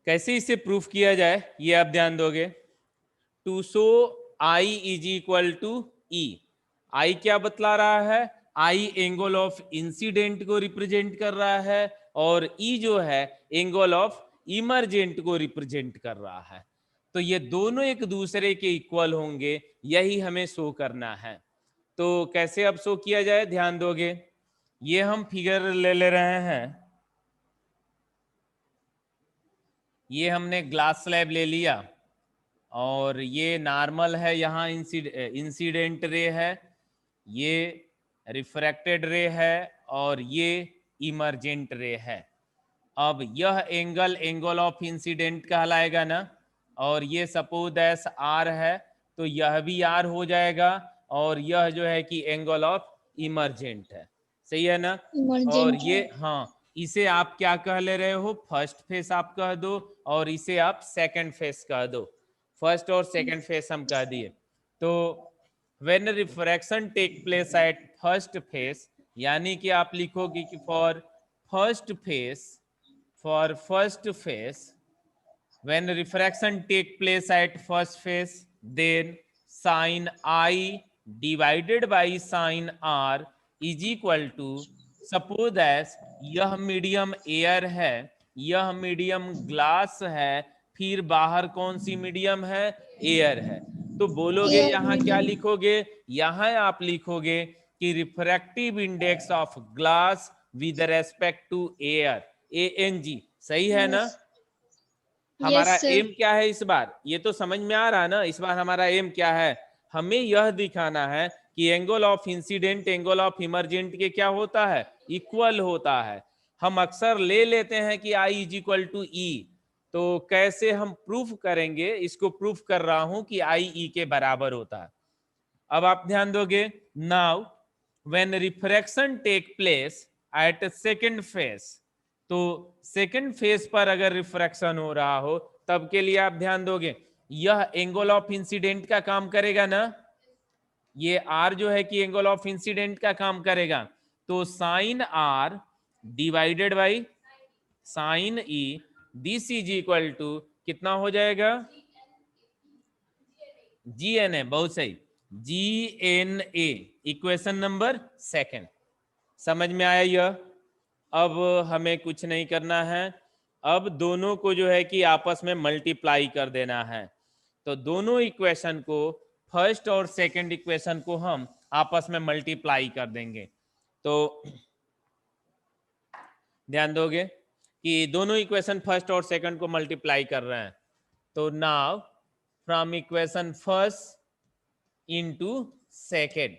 कैसे इसे प्रूफ किया जाए ये आप ध्यान दोगे। To show I is equal to E, I क्या बतला रहा है, आई एंगल ऑफ इंसिडेंट को रिप्रेजेंट कर रहा है और ई जो है एंगल ऑफ इमरजेंट को रिप्रेजेंट कर रहा है। तो ये दोनों एक दूसरे के इक्वल होंगे, यही हमें शो करना है। तो कैसे अब शो किया जाए ध्यान दोगे। ये हम फिगर ले रहे हैं, ये हमने ग्लास स्लैब ले लिया और ये नॉर्मल है, यहाँ इंसिडेंट रे है, ये रिफ्रैक्टेड रे है और ये इमरजेंट रे है। अब यह एंगल एंगल ऑफ इंसिडेंट कहलाएगा ना, और ये सपोज एस आर है तो यह भी आर हो जाएगा, और यह जो है कि एंगल ऑफ इमरजेंट है, सही है ना। और ये हाँ, इसे आप क्या कह ले रहे हो, फर्स्ट फेस आप कह दो और इसे आप सेकंड फेस कह दो। फर्स्ट और सेकंड फेस हम कह दिए। तो when refraction take place at first face, यानी कि आप लिखोगे कि for first face, for first phase, when refraction take place at first phase, then sin I divided by sin R is equal to, suppose as यह medium air है, यह medium glass है, फिर बाहर कौन सी मीडियम है, एयर है। तो बोलोगे यहाँ क्या लिखोगे, यहाँ आप लिखोगे कि refractive index of glass with respect to air, ANG, सही है ना। हमारा एम क्या है इस बार, ये तो समझ में आ रहा है ना। इस बार हमारा एम क्या है, हमें यह दिखाना है कि angle of incident angle of emergent के क्या होता है, इक्वल होता है। हम अक्सर ले लेते हैं कि आई इज इक्वल टू ई, तो कैसे हम प्रूफ करेंगे, इसको प्रूफ कर रहा हूं कि आई ई के बराबर होता है। अब आप ध्यान दोगे, now when refraction take place at second phase, तो सेकंड फेज पर अगर रिफ्रैक्शन हो रहा हो तब के लिए आप ध्यान दोगे, यह एंगल ऑफ इंसिडेंट का काम करेगा ना, ये आर जो है कि एंगल ऑफ इंसिडेंट का काम करेगा। तो sine are divided by sine E, this is equal to कितना हो जाएगा, जी एन ए, बहुत सही, G N A, equation number second. समझ में आया यह। अब हमें कुछ नहीं करना है, अब दोनों को जो है कि आपस में मल्टीप्लाई कर देना है। तो दोनों इक्वेशन को, फर्स्ट और सेकंड इक्वेशन को हम आपस में मल्टीप्लाई कर देंगे। तो ध्यान दोगे कि दोनों इक्वेशन फर्स्ट और सेकंड को मल्टीप्लाई कर रहे हैं। तो now from equation first into second,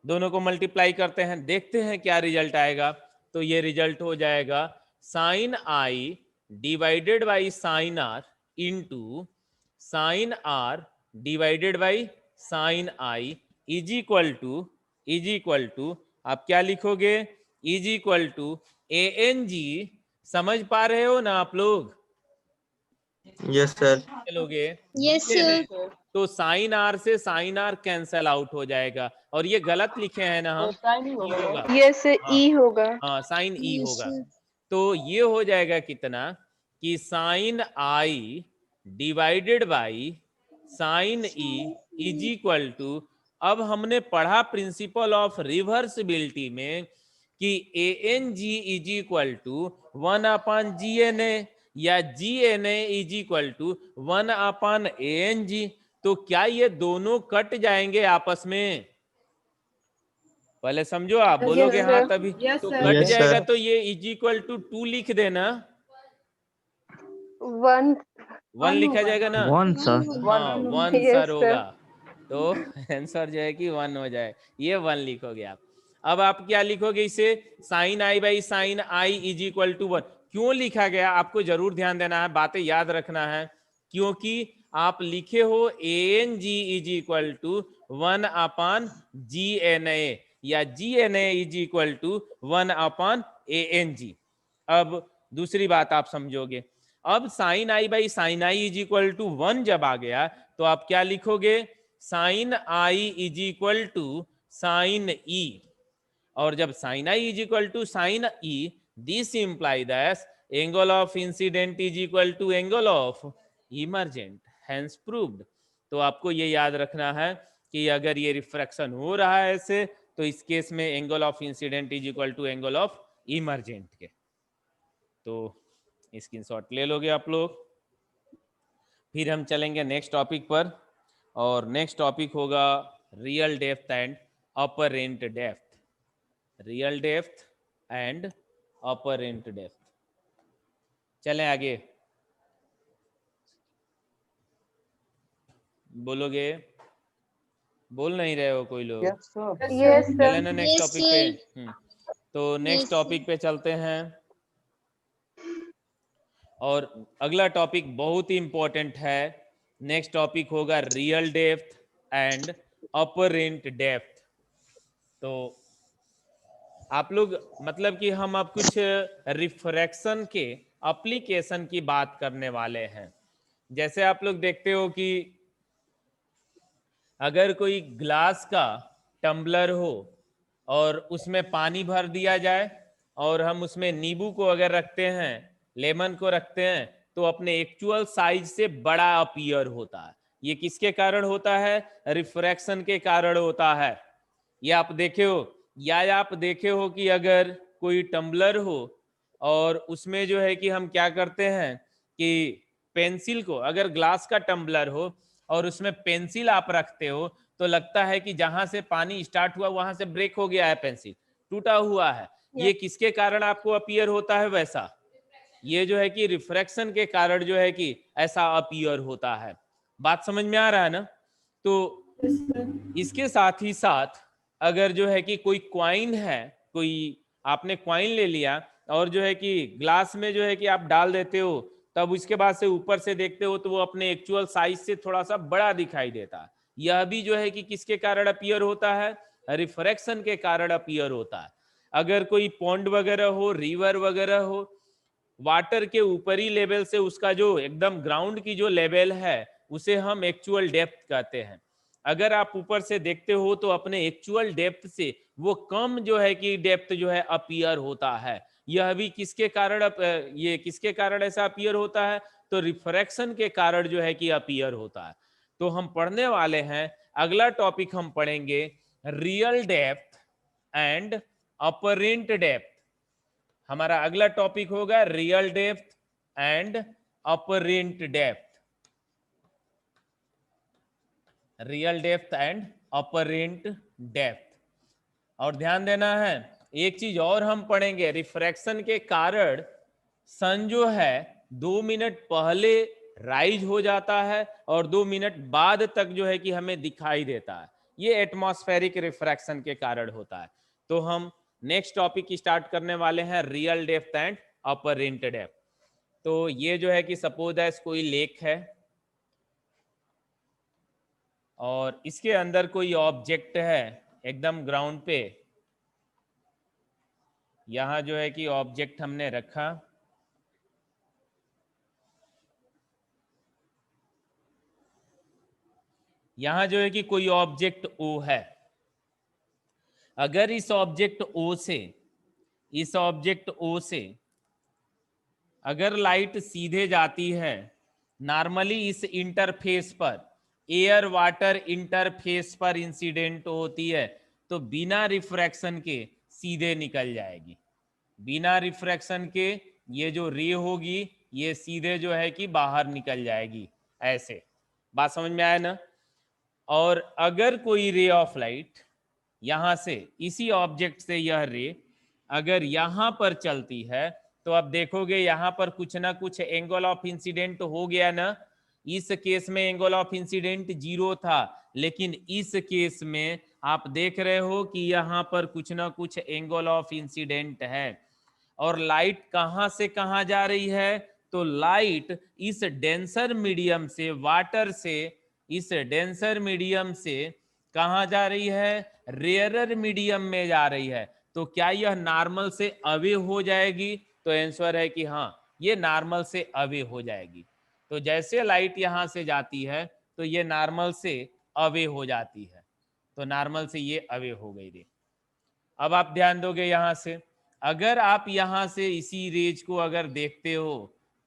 दोनों को मल्टीप्लाई करते हैं, देखते हैं क्या रिजल्ट आएगा। तो ये रिजल्ट हो जाएगा sine i divided by sine r into sine are divided by sine I is equal to आप क्या लिखोगे, इज इक्वल टू ANG। समझ पा रहे हो ना आप लोग, यस सर। चलोगे यस सर। तो साइन आर से साइन आर कैंसल आउट हो जाएगा, और ये गलत लिखे हैं ना हम, ई होगा, यस ई होगा, हाँ साइन ई होगा। तो ये हो जाएगा कितना कि sine i divided by sine e is equal to, अब हमने पढ़ा प्रिंसिपल ऑफ रिवर्सिबिलिटी में कि ANG is equal to 1/GNA या GNA is equal to 1/ANG। तो क्या ये दोनों कट जाएंगे आपस में, पहले समझो, आप बोलोगे Yes, हाँ sir. तभी, Yes, तो sir. कट Yes, जाएगा sir. तो ये इज इक्वल टू 2 लिख देना, 1 1 लिखा जाएगा ना, वन सर। हाँ 1 Yes, सर sir. होगा। तो आंसर जो है कि 1 हो जाए, ये 1 लिखोगे आप। अब आप क्या लिखोगे इसे, sine I by sine I is equal to 1। क्यों लिखा गया आपको जरूर ध्यान देना है, बातें याद रखना है, क्योंकि आप लिखे हो ANG is equal to 1/GNA या GNA is equal to 1/ANG। अब दूसरी बात आप समझोगे, अब sine I by sine I is equal to 1 जब आ गया तो आप क्या लिखोगे, sine I is equal to sine E, और जब sine I is equal to sine E, this imply that angle of incident is equal to angle of emergent, hence proved. तो आपको ये याद रखना है कि अगर ये रिफ्रैक्शन हो रहा है ऐसे, तो इस केस में angle of incident is equal to angle of emergent के। तो स्क्रीनशॉट ले लोगे आप लोग। फिर हम चलेंगे नेक्स्ट टॉपिक पर, और नेक्स्ट टॉपिक होगा real depth and apparent depth. Real depth and apparent depth. चलें आगे, बोलोगे? बोल नहीं रहे हो कोई लोग? Yes, sir. Yes, sir. चले ना नेक्स्ट Yes, टॉपिक sir. पे। तो नेक्स्ट Yes, टॉपिक पे चलते हैं, और अगला टॉपिक बहुत ही इंपॉर्टेंट है। नेक्स्ट टॉपिक होगा real depth and apparent depth. तो आप लोग मतलब कि हम अब कुछ रिफ्रैक्शन के एप्लीकेशन की बात करने वाले हैं। जैसे आप लोग देखते हो कि अगर कोई ग्लास का टम्बलर हो और उसमें पानी भर दिया जाए, और हम उसमें नींबू को अगर रखते हैं, लेमन को रखते हैं, तो अपने एक्चुअल साइज से बड़ा अपीयर होता है। ये किसके कारण होता है? रिफ्रैक्शन के कारण होता है। ये आप देखे हो, या आप देखे हो कि अगर कोई टम्बलर हो और उसमें जो है कि हम क्या करते हैं कि पेंसिल को, अगर ग्लास का टम्बलर हो और उसमें पेंसिल आप रखते हो, तो लगता है कि जहां से पानी स्टार्ट हुआ वहां से ब्रेक हो गया है, पेंसिल टूटा हुआ है। ये किसके कारण आपको अपीयर होता है वैसा? ये जो है कि रिफ्रैक्शन के कारण जो है कि ऐसा अपीयर होता है। बात समझ में आ रहा है ना? तो इसके साथ ही साथ अगर जो है कि कोई क्वाइन है, कोई आपने क्वाइन ले लिया और जो है कि ग्लास में जो है कि आप डाल देते हो, तब उसके बाद से ऊपर से देखते हो तो वो अपने एक्चुअल साइज से थोड़ा सा बड़ा दिखाई देता है। यह भी जो है कि किसके कारण अपीयर होता है? रिफ्रैक्शन के कारण अपीयर होता है। अगर कोई पॉन्ड वगैरह हो, रिवर वगैरह हो, वाटर के ऊपरी लेवल से उसका जो एकदम ग्राउंड की जो लेवल है उसे हम एक्चुअल डेप्थ कहते हैं। अगर आप ऊपर से देखते हो तो अपने एक्चुअल डेप्थ से वो कम जो है कि डेप्थ जो है अपीयर होता है। यह भी किसके कारण ये किसके कारण ऐसा अपीयर होता है? तो रिफ्रैक्शन के कारण जो है कि अपीयर होता है। तो हम पढ़ने वाले हैं, अगला टॉपिक हम पढ़ेंगे real depth and apparent depth. हमारा अगला टॉपिक होगा real depth and apparent depth. Real depth and apparent depth. और ध्यान देना है, एक चीज और हम पढ़ेंगे, रिफ्रैक्शन के कारण सन जो है 2 मिनट पहले राइज हो जाता है और 2 मिनट बाद तक जो है कि हमें दिखाई देता है। ये एटमॉस्फेरिक रिफ्रैक्शन के कारण होता है। तो हम नेक्स्ट टॉपिक स्टार्ट करने वाले हैं real depth and apparent depth. तो ये जो है कि सपोज एज कोई लेक है और इसके अंदर कोई ऑब्जेक्ट है एकदम ग्राउंड पे। यहां जो है कि ऑब्जेक्ट हमने रखा, यहां जो है कि कोई ऑब्जेक्ट O है। अगर इस ऑब्जेक्ट O से अगर लाइट सीधे जाती है, नॉर्मली इस इंटरफेस पर, एयर वाटर इंटरफेस पर इंसिडेंट होती है, तो बिना रिफ्रैक्शन के सीधे निकल जाएगी। बिना रिफ्रैक्शन के ये जो रे होगी ये सीधे जो है कि बाहर निकल जाएगी, ऐसे। बात समझ में आया ना? और अगर कोई रे ऑफ लाइट यहां से, इसी ऑब्जेक्ट से यह रे अगर यहां पर चलती है, तो अब देखोगे यहां पर कुछ ना कुछ एंगल ऑफ इंसिडेंट हो गया ना। इस केस में एंगल ऑफ इंसिडेंट 0 था, लेकिन इस केस में आप देख रहे हो कि यहां पर कुछ ना कुछ एंगल ऑफ इंसिडेंट है। और लाइट कहां से कहां जा रही है? तो लाइट इस डेंसर मीडियम से, वाटर से, इस डेंसर मीडियम से कहां जा रही है? रेयरर मीडियम में जा रही है। तो क्या यह नॉर्मल से अवे हो जाएगी? तो आंसर है कि हाँ, ये नॉर्मल से अवे हो जाएगी। तो जैसे लाइट यहां से जाती है तो ये नॉर्मल से अवे हो जाती है। तो नॉर्मल से ये अवे हो गई रे। अब आप ध्यान दोगे यहां से, अगर आप यहां से इसी रेज को अगर देखते हो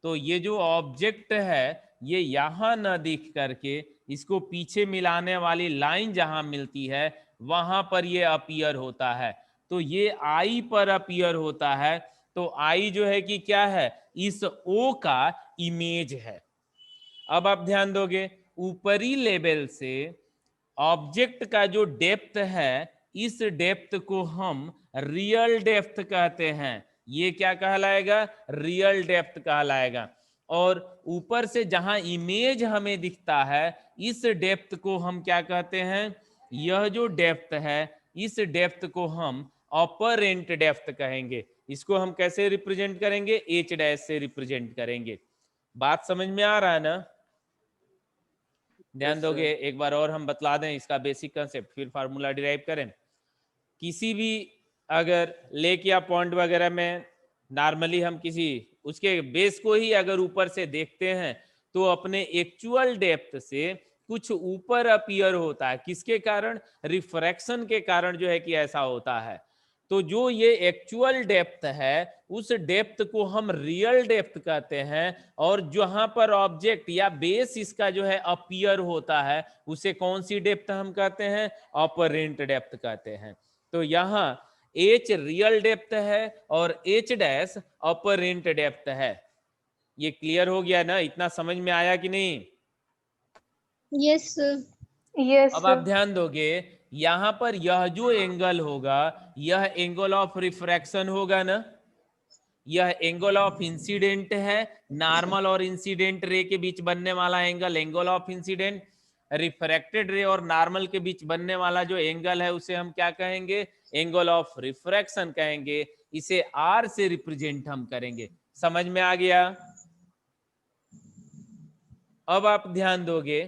तो ये जो ऑब्जेक्ट है ये यहां न दिख करके इसको पीछे मिलाने वाली लाइन जहां मिलती है वहां पर ये अपीयर होता है। तो ये आई पर अपीयर होता है। तो आई जो है कि क्या है, इस ओ का इमेज है। अब आप ध्यान दोगे, ऊपरी लेवल से ऑब्जेक्ट का जो डेप्थ है इस डेप्थ को हम रियल डेप्थ कहते हैं। ये क्या कहलाएगा, रियल डेप्थ कहलाएगा। और ऊपर से जहां इमेज हमें दिखता है इस डेप्थ को हम क्या कहते हैं, यह जो डेप्थ है इस डेप्थ को हम अपरेंट डेप्थ कहेंगे। इसको हम कैसे रिप्रेजेंट करेंगे, एच डैश से रिप्रेजेंट करेंगे। बात समझ में आ रहा है ना? ध्यान दोगे, एक बार और हम बतला दें इसका बेसिक कंसेप्ट, फिर फार्मूला डिराइव करें। किसी भी अगर लेक या पॉन्ड वगैरह में नॉर्मली हम किसी उसके बेस को ही अगर ऊपर से देखते हैं तो अपने एक्चुअल डेप्थ से कुछ ऊपर अपीयर होता है। किसके कारण, रिफ्रैक्शन के कारण जो है कि ऐसा होता है। तो जो ये एक्चुअल डेप्थ है उस डेप्थ को हम रियल डेप्थ कहते हैं। और जहां पर ऑब्जेक्ट या बेस इसका जो है अपीयर होता है उसे कौन सी डेप्थ हम कहते हैं, अपरेंट डेप्थ कहते हैं। तो यहाँ एच रियल डेप्थ है और एच डैश अपरेंट डेप्थ है। ये क्लियर हो गया ना, इतना समझ में आया कि नहीं? Yes sir. अब आप ध्यान दोगे यहां पर यह जो एंगल होगा यह एंगल ऑफ रिफ्रैक्शन होगा ना, यह एंगल ऑफ इंसिडेंट है। नॉर्मल और इंसिडेंट रे के बीच बनने वाला angle angle of incident, refracted रे और नॉर्मल के बीच बनने वाला जो एंगल है उसे हम क्या कहेंगे, एंगल ऑफ रिफ्रैक्शन कहेंगे। इसे आर से रिप्रेजेंट हम करेंगे। समझ में आ गया? अब आप ध्यान दोगे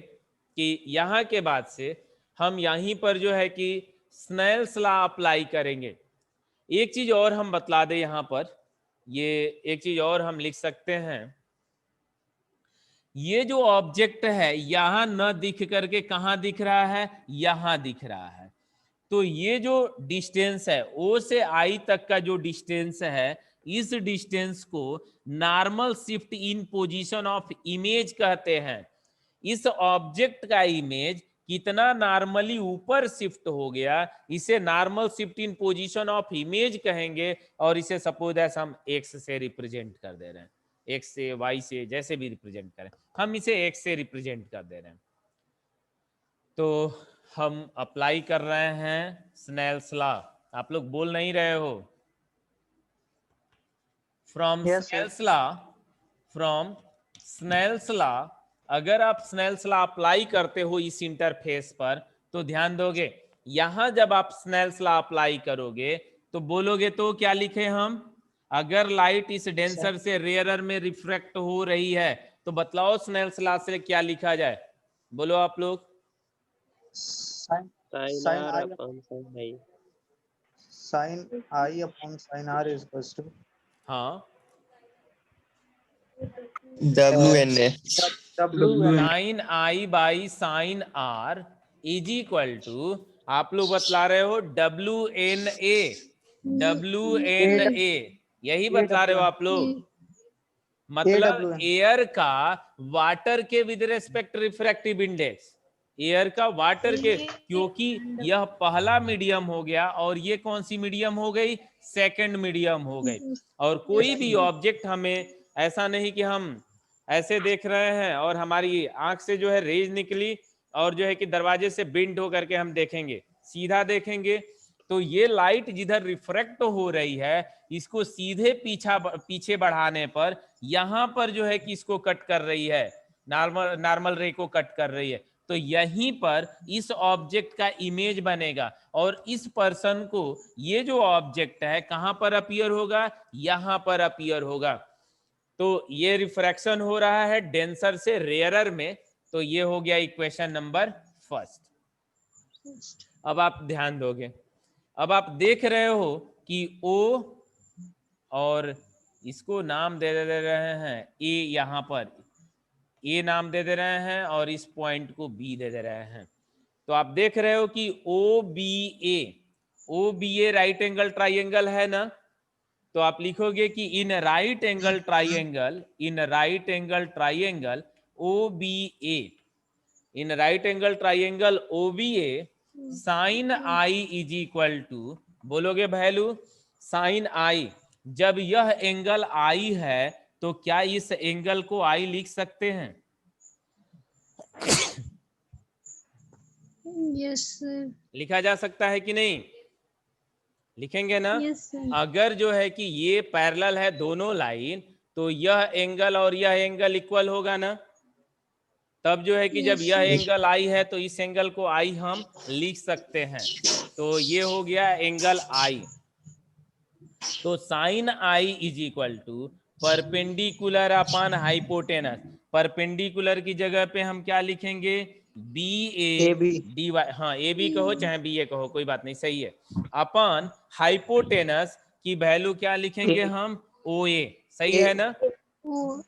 कि यहां के बाद से हम यहीं पर जो है कि स्नेल्स लॉ अप्लाई करेंगे। एक चीज और हम बतला दें यहां पर, ये एक चीज और हम लिख सकते हैं। ये जो ऑब्जेक्ट है यहां न दिख करके कहां दिख रहा है, यहां दिख रहा है। तो ये जो डिस्टेंस है ओ से आई तक का जो डिस्टेंस है इस डिस्टेंस को normal shift in position of image कहते हैं। इस ऑब्जेक्ट का इमेज कितना नॉर्मली ऊपर शिफ्ट हो गया इसे normal shift in position of image कहेंगे। और इसे सपोज ऐसा हम एक्स से रिप्रेजेंट कर दे रहे हैं, एक्स से वाई से जैसे भी रिप्रेजेंट करें, हम इसे एक्स से रिप्रेजेंट कर दे रहे हैं। तो हम अप्लाई कर रहे हैं स्नेल्स लॉ। आप लोग बोल नहीं रहे हो? From Snell's law, from Snell's law अगर आप स्नेल्स लॉ अप्लाई करते हो इस इंटरफेस पर तो ध्यान दोगे यहां जब आप स्नेल्स लॉ अप्लाई करोगे तो बोलोगे तो क्या लिखे हम, अगर लाइट इस डेंसर से रेयरर में रिफ्रैक्ट हो रही है तो बतलाओ स्नेल्स लॉ से क्या लिखा जाए, बोलो आप लोग। Sin I upon sin R is equals to हाँ, WNA. Sine I by sine r is equal to, आप लोग बतला रहे हो W N A, W N A यही बतला रहे हो आप लोग। मतलब एयर का वाटर के with respect refractive index, air का वाटर के, क्योंकि यह पहला मीडियम हो गया और ये कौन सी मीडियम हो गई, सेकंड मीडियम हो गई। और कोई भी ऑब्जेक्ट हमें ऐसा नहीं कि हम ऐसे देख रहे हैं और हमारी आंख से जो है रेज निकली और जो है कि दरवाजे से बिंड होकर के हम देखेंगे, सीधा देखेंगे। तो ये लाइट जिधर रिफ्रैक्ट हो रही है इसको सीधे पीछे बढ़ाने पर यहां पर जो है कि इसको कट कर रही है, नॉर्मल रे को कट कर रही है। तो यहीं पर इस ऑब्जेक्ट का इमेज बनेगा और इस पर्सन को ये जो ऑब्जेक्ट है कहां पर अपीयर होगा, यहां पर अपीयर होगा। तो ये रिफ्रैक्शन हो रहा है डेंसर से रेयरर में। तो ये हो गया इक्वेशन नंबर फर्स्ट। अब आप ध्यान दोगे, अब आप देख रहे हो कि O और इसको नाम दे रहे हैं ए, यहां पर ए नाम दे दे रहे हैं और इस पॉइंट को बी दे दे रहे हैं। तो आप देख रहे हो कि O B A right angle triangle है ना। तो आप लिखोगे कि in right angle triangle OBA, in right angle triangle OBA sine I is equal to, बोलोगे वैल्यू साइन आई, जब यह एंगल आई है तो क्या इस एंगल को आई लिख सकते हैं? Yes, sir. लिखा जा सकता है कि नहीं? लिखेंगे ना? Yes, sir. अगर जो है कि ये पैरेलल है दोनों लाइन, तो यह एंगल और यह एंगल इक्वल होगा ना, तब जो है कि जब Yes, यह sir. एंगल आई है तो इस एंगल को आई हम लिख सकते हैं। तो ये हो गया एंगल आई। तो sine I is equal to perpendicular upon hypotenuse. Perpendicular की जगह पे हम क्या लिखेंगे? B A AB. D Y, हाँ ए बी कहो चाहे बी ए कहो कोई बात नहीं, सही है। अपॉन हाइपोटेनस की वैल्यू क्या लिखेंगे हम? ओ ए, सही है ना? O,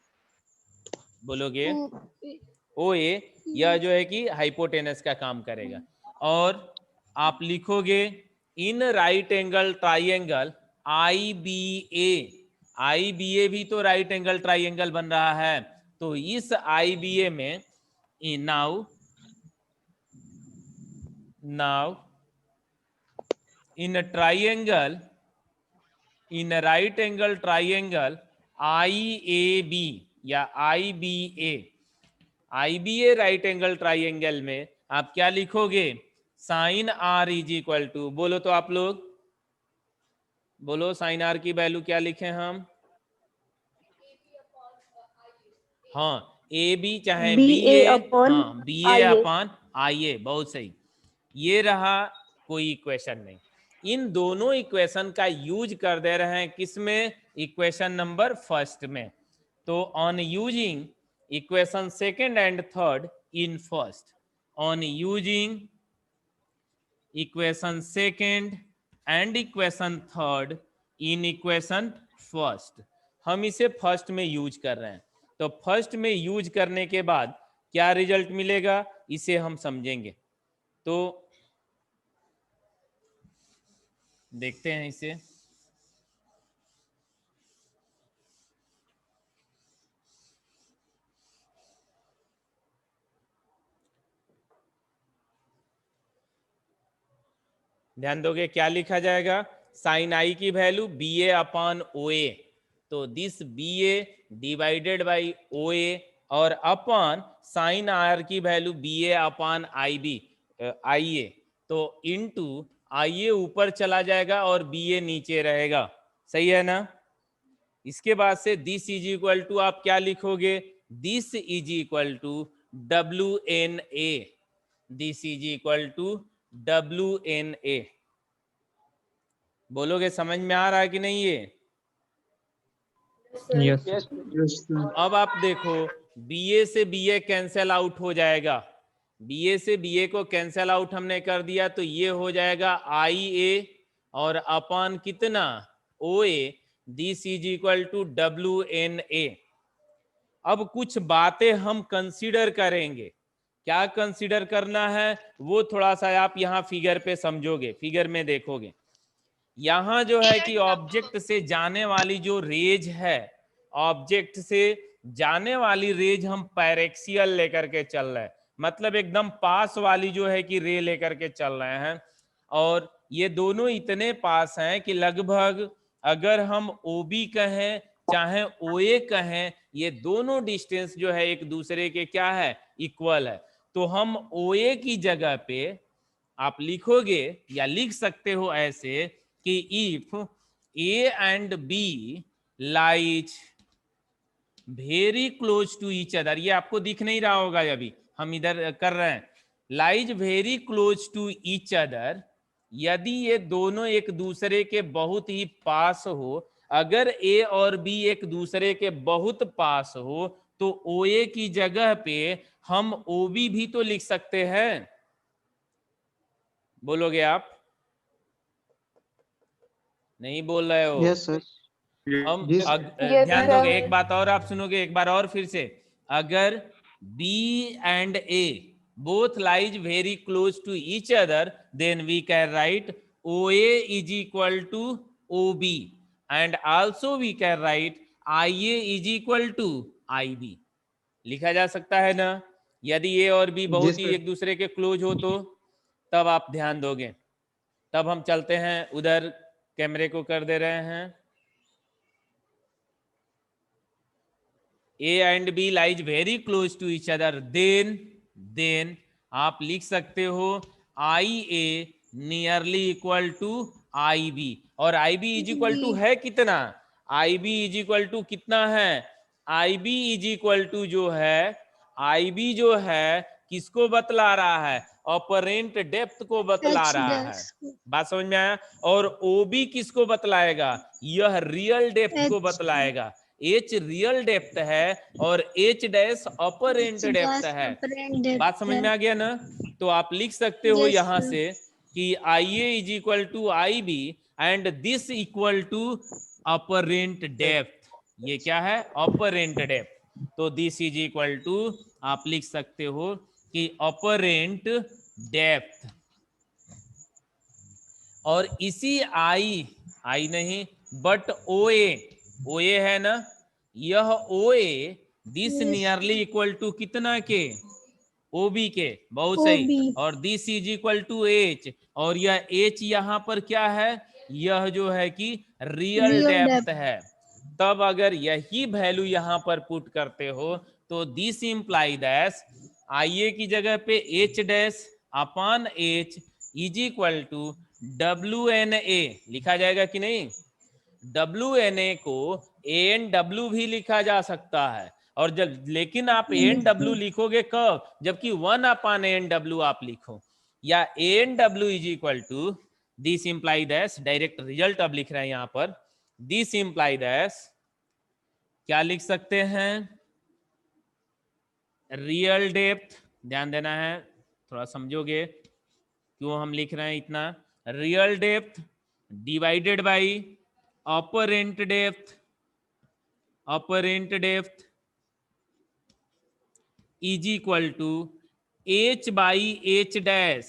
बोलोगे O, ओ ए, यह जो है कि हाइपोटेनस का काम करेगा। और आप लिखोगे इन right angle triangle IBA, IBA भी तो राइट एंगल ट्राइंगल बन रहा है, तो इस IBA में now in triangle, in right angle triangle IAB या IBA राइट एंगल ट्राइंगल में आप क्या लिखोगे? Sine R is equal to, बोलो तो आप लोग बोलो, साइन R की वैल्यू क्या लिखें हम? हाँ ए बी चाहे बी ए, हाँ बी ए अपॉन आई ए, बहुत सही। ये रहा, कोई इक्वेशन नहीं। इन दोनों इक्वेशन का यूज कर दे रहे हैं किसमें? इक्वेशन नंबर फर्स्ट में। तो on using equation second and third in first, on using equation second and equation third in equation first, हम इसे फर्स्ट में यूज कर रहे हैं। तो फर्स्ट में यूज करने के बाद क्या रिजल्ट मिलेगा इसे हम समझेंगे। तो देखते हैं इसे। ध्यान दोगे क्या लिखा जाएगा? साइन आई की value B A upon O A, तो this B A divided by O A, और अपॉन साइन आर की value B A upon I B I A, तो इनटू आई ए ऊपर चला जाएगा और बी ए नीचे रहेगा, सही है ना? इसके बाद से दिस इज इक्वल टू आप क्या लिखोगे? This is equal to WNA, this is equal to WNA। बोलोगे समझ में आ रहा है कि नहीं ये? Yes. अब आप देखो BA से BA कैंसिल आउट हो जाएगा, BA से BA को कैंसिल आउट हमने कर दिया, तो ये हो जाएगा IA और अपॉन कितना? OA, this is equal to WNA। अब कुछ बातें हम कंसीडर करेंगे। क्या कंसीडर करना है वो थोड़ा सा आप यहाँ फिगर पे समझोगे, फिगर में देखोगे। यहां जो है कि ऑब्जेक्ट से जाने वाली जो रेज है, ऑब्जेक्ट से जाने वाली रेज हम पैरेक्सियल लेकर के चल रहे हैं, मतलब एकदम पास वाली जो है कि रे लेकर के चल रहे हैं। और ये दोनों इतने पास हैं कि लगभग अगर हम OB कहें चाहे OA कहें, ये दोनों डिस्टेंस जो है एक दूसरे के क्या है? इक्वल है। तो हम OA की जगह पे आप लिखोगे या लिख सकते हो ऐसे कि if A and B lies very close to each other, ये आपको दिख नहीं रहा होगा अभी हम इधर कर रहे हैं, lies very close to each other, यदि ये दोनों एक दूसरे के बहुत ही पास हो, अगर A और B एक दूसरे के बहुत पास हो, तो OA की जगह पे हम OB भी तो लिख सकते हैं। बोलोगे आप? नहीं बोल रहे हो? Yes, sir. हम Yes. ध्यान दोगे, एक बात और आप सुनोगे एक बार और फिर से। अगर B and A both lies very close to each other, then we can write OA is equal to OB। and also we can write IA is equal to IB. लिखा जा सकता है ना? यदि ए और बी बहुत ही एक दूसरे के क्लोज हो तो तब आप ध्यान दोगे. तब हम चलते हैं उधर, कैमरे को कर दे रहे हैं. A and B lies very close to each other, then आप लिख सकते हो IA nearly equal to IB. और IB इज इक्वल टू है कितना? IB इज इक्वल टू कितना है? IB इज इक्वल टू जो है, IB जो है किसको बतला रहा है? ऑपरेंट डेप्थ को बतला रहा है. बात समझ में आया? और OB किसको बतलाएगा? यह रियल डेप्थ को बतलाएगा. H रियल डेप्थ है और H डैश ऑपरेंट डेप्थ है. बात समझ में आ गया ना? तो आप लिख सकते हो यहां से कि IA is equal to IB and this equal to apparent depth. ये क्या है? Apparent depth. तो दिस इज इक्वल टू आप लिख सकते हो कि ऑपरेंट डेप्थ. और इसी आई नहीं बट OA है ना, यह OA this nearly equal to कितना के? OB के. बहुत सही. और this is equal to H, और यह H यहां पर क्या है? यह जो है कि रियल डेप्थ है. तब अगर यही वैल्यू यहां पर पुट करते हो तो दिस इंप्लाई दैट IA की जगह पे H dash upon H is equal to WNA लिखा जाएगा कि नहीं? WNA को ANW भी लिखा जा सकता है. और जब लेकिन आप ANW लिखोगे कब? जबकि 1 अपॉन ANW आप लिखो. या ANW is equal to this imply that, direct result अब लिख रहे हैं यहां पर. दिस इंप्लाई दैट क्या लिख सकते हैं? Real depth. ध्यान देना है, थोड़ा समझोगे क्यों हम लिख रहे हैं इतना. Real depth divided by apparent depth is equal to H by H dash.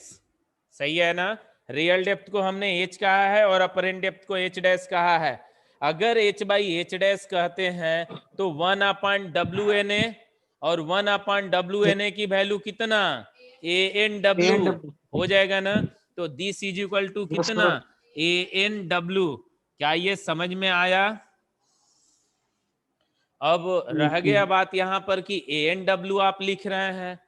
सही है ना? रियल डेप्थ को हमने H कहा है और ऑपरेंट डेप्थ को H डैश कहा है. अगर H बाई H डैश कहते हैं तो 1 अपॉन WNA, और 1 अपॉन WNA की वैल्यू कितना? ANW हो जाएगा ना. तो दिस इज इक्वल टू कितना? ANW. क्या ये समझ में आया? अब रह गया बात यहां पर कि ANW आप लिख रहे हैं,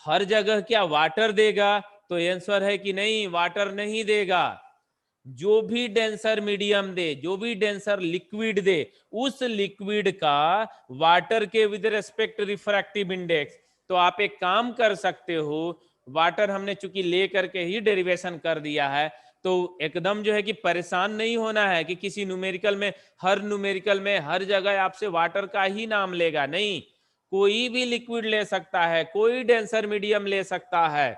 हर जगह क्या वाटर देगा? तो आंसर है कि नहीं, वाटर नहीं देगा. जो भी डेंसर मीडियम दे, जो भी डेंसर लिक्विड दे, उस लिक्विड का वाटर के विद रेस्पेक्ट रिफ्रैक्टिव इंडेक्स. तो आप एक काम कर सकते हो, वाटर हमने चूंकि ले करके ही डेरिवेशन कर दिया है, तो एकदम जो है कि परेशान नहीं होना है कि किसी न्यूमेरिकल में, हर न्यूमेरिकल में हर जगह आपसे वाटर का ही नाम लेगा. नहीं, कोई भी लिक्विड ले सकता है, कोई डेंसर मीडियम ले सकता है.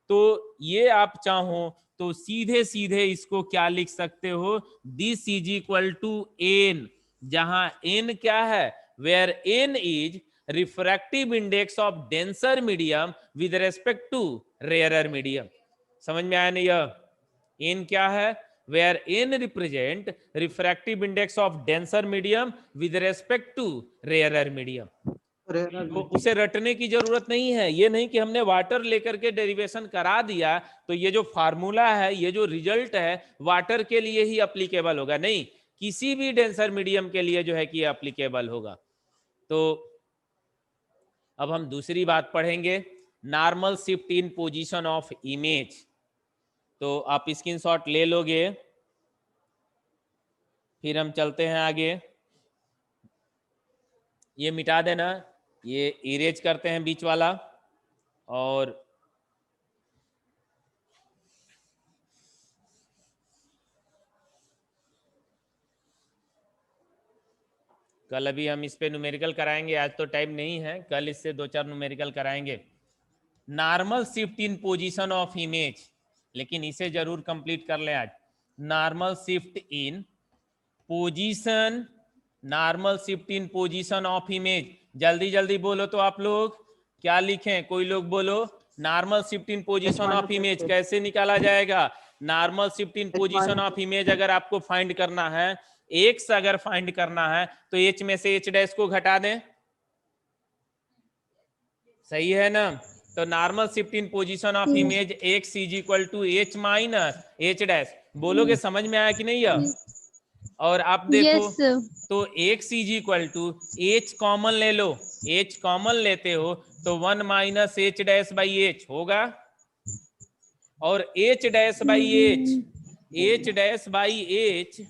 तो ये आप चाहो तो सीधे सीधे इसको क्या लिख सकते हो? This is equal to N, जहां N क्या है? Where N is refractive index of denser medium with respect to rarer medium. समझ में आया नहीं? यह N क्या है? Where N represent refractive index of denser medium with respect to rarer medium. तो उसे रटने की जरूरत नहीं है. ये नहीं कि हमने वाटर लेकर के डेरिवेशन करा दिया तो ये जो फार्मूला है, ये जो रिजल्ट है वाटर के लिए ही अप्लीकेबल होगा. नहीं, किसी भी डेंसर मीडियम के लिए जो है कि अप्लीकेबल होगा. तो अब हम दूसरी बात पढ़ेंगे, normal shift in position of image. तो आप स्क्रीनशॉट ले लोगे, फिर हम चलते हैं आगे. ये मिटा देना, ये इरेज करते हैं बीच वाला. और कल अभी हम इस पे न्यूमेरिकल कराएंगे, आज तो टाइम नहीं है, कल इससे 2-4 न्यूमेरिकल कराएंगे. Normal shift in position of image, लेकिन इसे जरूर कंप्लीट कर लें आज. Normal shift in position, normal shift in position of image. जल्दी जल्दी बोलो तो आप लोग क्या लिखें? कोई लोग बोलो normal shift in position of image कैसे निकाला जाएगा? Normal shift in position of image अगर आपको फाइंड करना है एक्स अगर फाइंड करना है तो एच में से एच डैश को घटा दें, सही है ना। तो normal shift in position of image x is equal to h minus h dash. बोलोगे समझ में आया कि नहीं यह? और आप देखो Yes, sir. तो x is equal to h common ले लो, एच कॉमन लेते हो तो 1 minus h dash by h होगा, और h dash by h, h dash by h,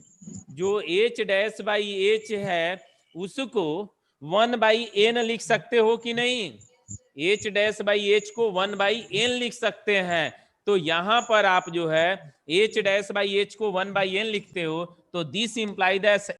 जो एच डैश बाई एच है उसको 1 बाई एन लिख सकते हो कि नहीं? एच डैश बाई एच को 1 बाई एन लिख सकते हैं। तो यहां पर आप जो है एच डैश बाई एच को 1 बाई एन लिखते हो तो दिस इंप्लाई दैट